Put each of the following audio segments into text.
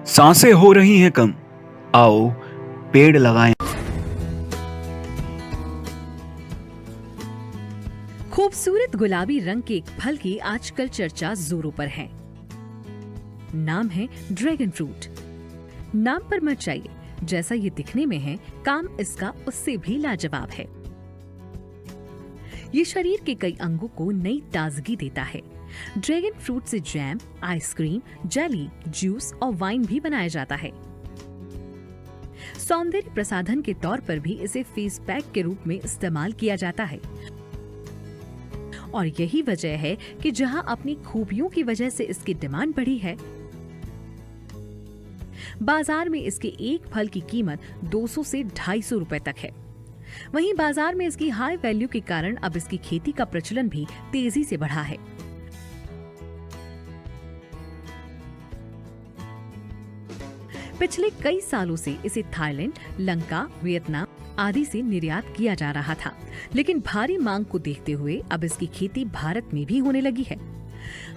सांसें हो रही हैं कम, आओ पेड़ लगाएं। खूबसूरत गुलाबी रंग के एक फल की आजकल चर्चा जोरों पर है। नाम है ड्रैगन फ्रूट। नाम पर मत जाइए, जैसा ये दिखने में है काम इसका उससे भी लाजवाब है। ये शरीर के कई अंगों को नई ताजगी देता है। ड्रैगन फ्रूट से जैम, आइसक्रीम, जेली, जूस और वाइन भी बनाया जाता है। सौंदर्य प्रसाधन के तौर पर भी इसे फेस पैक के रूप में इस्तेमाल किया जाता है। और यही वजह है कि जहां अपनी खूबियों की वजह से इसकी डिमांड बढ़ी है, बाजार में इसके एक फल की कीमत 200 से 250 रुपए तक है। वहीं बाजार में इसकी हाई वैल्यू के कारण अब इसकी खेती का प्रचलन भी तेजी से बढ़ा है। पिछले कई सालों से इसे थाईलैंड, लंका, वियतनाम आदि से निर्यात किया जा रहा था, लेकिन भारी मांग को देखते हुए अब इसकी खेती भारत में भी होने लगी है।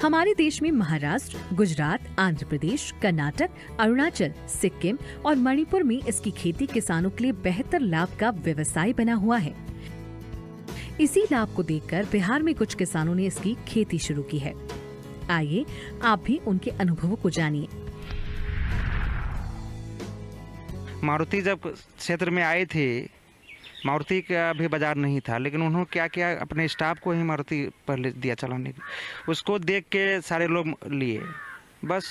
हमारे देश में महाराष्ट्र, गुजरात, आंध्र प्रदेश, कर्नाटक, अरुणाचल, सिक्किम और मणिपुर में इसकी खेती किसानों के लिए बेहतर लाभ का व्यवसाय बना हुआ है। इसी लाभ को देखकर बिहार में कुछ किसानों ने इसकी खेती शुरू की है। आइए आप भी उनके अनुभवों को जानिए। मारुति जब क्षेत्र में आए थे, मारुति का भी बाजार नहीं था, लेकिन उन्होंने क्या किया, अपने स्टाफ को ही मारुति पहले दिया चलाने की। उसको देख के सारे लोग लिए, बस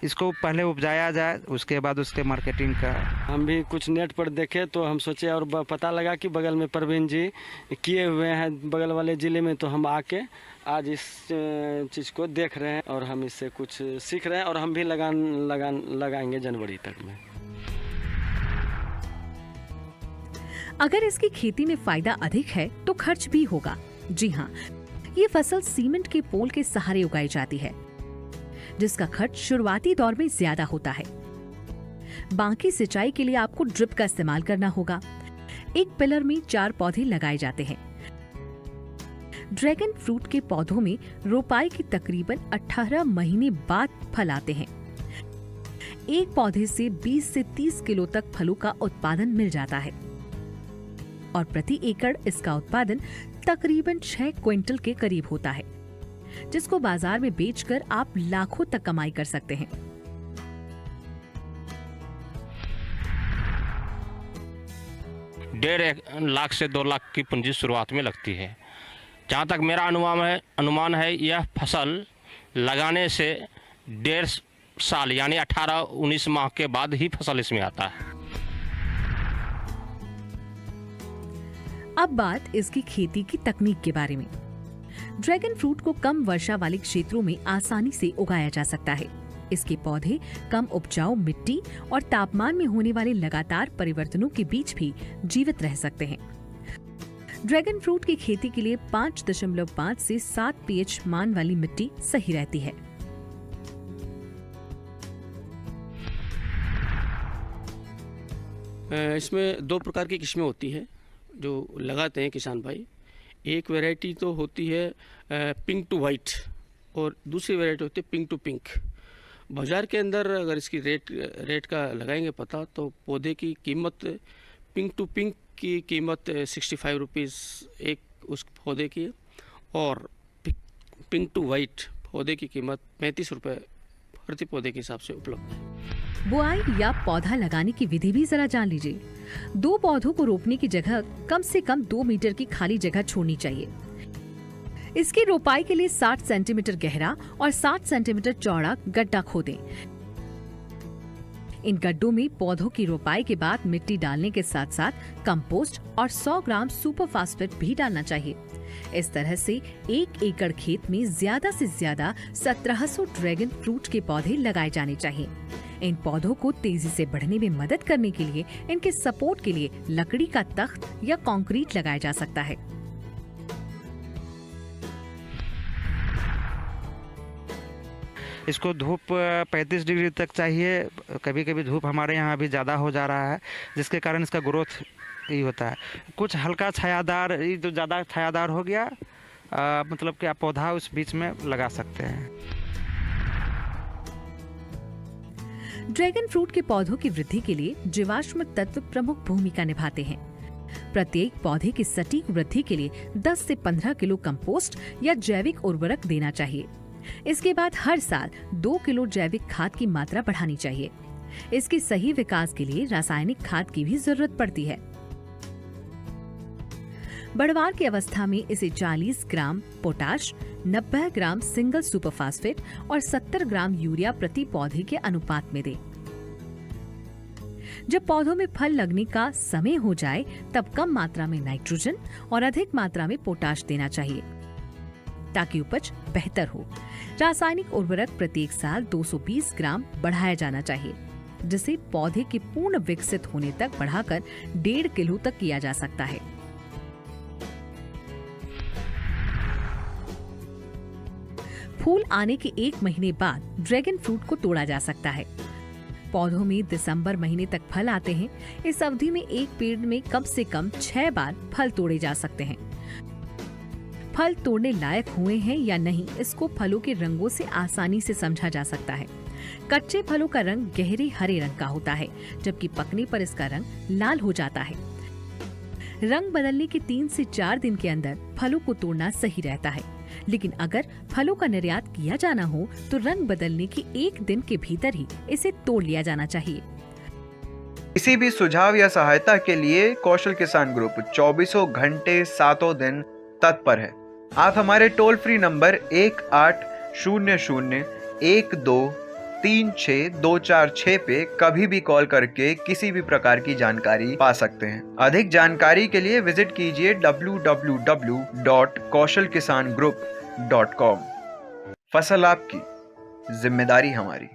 इसको पहले उपजाया जाए, उसके बाद उसके मार्केटिंग का। हम भी कुछ नेट पर देखे तो हम सोचे और पता लगा कि बगल में प्रवीण जी किए हुए हैं बगल वाले ज़िले में, तो हम आके आज इस चीज़ को देख रहे हैं और हम इससे कुछ सीख रहे हैं और हम भी लगाएंगे जनवरी तक में। अगर इसकी खेती में फायदा अधिक है तो खर्च भी होगा। जी हाँ, ये फसल सीमेंट के पोल के सहारे उगाई जाती है, जिसका खर्च शुरुआती दौर में ज्यादा होता है। बाकी सिंचाई के लिए आपको ड्रिप का इस्तेमाल करना होगा। एक पिलर में 4 पौधे लगाए जाते हैं। ड्रैगन फ्रूट के पौधों में रोपाई के तकरीबन 18 महीने बाद फल आते हैं। एक पौधे से 20 से 30 किलो तक फलों का उत्पादन मिल जाता है और प्रति एकड़ इसका उत्पादन तकरीबन 6 क्विंटल के करीब होता है, जिसको बाजार में बेचकर आप लाखों तक कमाई कर सकते हैं। डेढ़ लाख से 2 लाख की पूंजी शुरुआत में लगती है। जहाँ तक मेरा अनुमान है यह फसल लगाने से 1.5 साल यानी 18-19 माह के बाद ही फसल इसमें आता है। अब बात इसकी खेती की तकनीक के बारे में। ड्रैगन फ्रूट को कम वर्षा वाले क्षेत्रों में आसानी से उगाया जा सकता है। इसके पौधे कम उपजाऊ मिट्टी और तापमान में होने वाले लगातार परिवर्तनों के बीच भी जीवित रह सकते हैं। ड्रैगन फ्रूट की खेती के लिए 5.5 से 7 pH मान वाली मिट्टी सही रहती है। इसमें 2 प्रकार की किस्में होती है जो लगाते हैं किसान भाई। एक वैरायटी तो होती है पिंक टू वाइट और दूसरी वैरायटी होती है पिंक टू पिंक। बाज़ार के अंदर अगर इसकी रेट का लगाएंगे पता, तो पौधे की कीमत पिंक टू पिंक की कीमत 65 रुपीज़ एक उस पौधे की, और पिंक टू वाइट पौधे की कीमत 35 रुपये प्रति पौधे के हिसाब से उपलब्ध है। बुआई या पौधा लगाने की विधि भी जरा जान लीजिए। 2 पौधों को रोपने की जगह कम से कम 2 मीटर की खाली जगह छोड़नी चाहिए। इसकी रोपाई के लिए 60 सेंटीमीटर गहरा और 60 सेंटीमीटर चौड़ा गड्ढा खोदें। इन गड्ढों में पौधों की रोपाई के बाद मिट्टी डालने के साथ साथ कंपोस्ट और 100 ग्राम सुपर फास्फेट भी डालना चाहिए। इस तरह से 1 एकड़ खेत में ज्यादा से ज्यादा 1700 ड्रैगन फ्रूट के पौधे लगाए जाने चाहिए। इन पौधों को तेजी से बढ़ने में मदद करने के लिए इनके सपोर्ट के लिए लकड़ी का तख्त या कंक्रीट लगाया जा सकता है। इसको धूप 35 डिग्री तक चाहिए। कभी कभी धूप हमारे यहाँ भी ज़्यादा हो जा रहा है, जिसके कारण इसका ग्रोथ ही होता है। कुछ हल्का छायादार, जो ज़्यादा छायादार हो गया मतलब कि आप पौधा उस बीच में लगा सकते हैं। ड्रैगन फ्रूट के पौधों की वृद्धि के लिए जीवाश्म तत्व प्रमुख भूमिका निभाते हैं। प्रत्येक पौधे की सटीक वृद्धि के लिए 10 से 15 किलो कंपोस्ट या जैविक उर्वरक देना चाहिए। इसके बाद हर साल 2 किलो जैविक खाद की मात्रा बढ़ानी चाहिए। इसके सही विकास के लिए रासायनिक खाद की भी जरूरत पड़ती है। बढ़वार की अवस्था में इसे 40 ग्राम पोटाश, 90 ग्राम सिंगल सुपरफास्फेट और 70 ग्राम यूरिया प्रति पौधे के अनुपात में दें। जब पौधों में फल लगने का समय हो जाए तब कम मात्रा में नाइट्रोजन और अधिक मात्रा में पोटाश देना चाहिए ताकि उपज बेहतर हो। रासायनिक उर्वरक प्रत्येक साल 220 ग्राम बढ़ाया जाना चाहिए, जिसे पौधे के पूर्ण विकसित होने तक बढ़ाकर 1.5 किलो तक किया जा सकता है। फूल आने के 1 महीने बाद ड्रैगन फ्रूट को तोड़ा जा सकता है। पौधों में दिसंबर महीने तक फल आते हैं। इस अवधि में एक पेड़ में कम से कम 6 बार फल तोड़े जा सकते हैं। फल तोड़ने लायक हुए हैं या नहीं, इसको फलों के रंगों से आसानी से समझा जा सकता है। कच्चे फलों का रंग गहरे हरे रंग का होता है, जबकि पकने पर इसका रंग लाल हो जाता है। रंग बदलने के 3 से 4 दिन के अंदर फलों को तोड़ना सही रहता है, लेकिन अगर फलों का निर्यात किया जाना हो तो रंग बदलने के 1 दिन के भीतर ही इसे तोड़ लिया जाना चाहिए। किसी भी सुझाव या सहायता के लिए कौशल किसान ग्रुप 24 घंटे 7 दिन तत्पर है। आप हमारे टोल फ्री नंबर 1800-1236-246 पे कभी भी कॉल करके किसी भी प्रकार की जानकारी पा सकते हैं। अधिक जानकारी के लिए विजिट कीजिए www.kaushalkisangroup.com। फसल आपकी, जिम्मेदारी हमारी।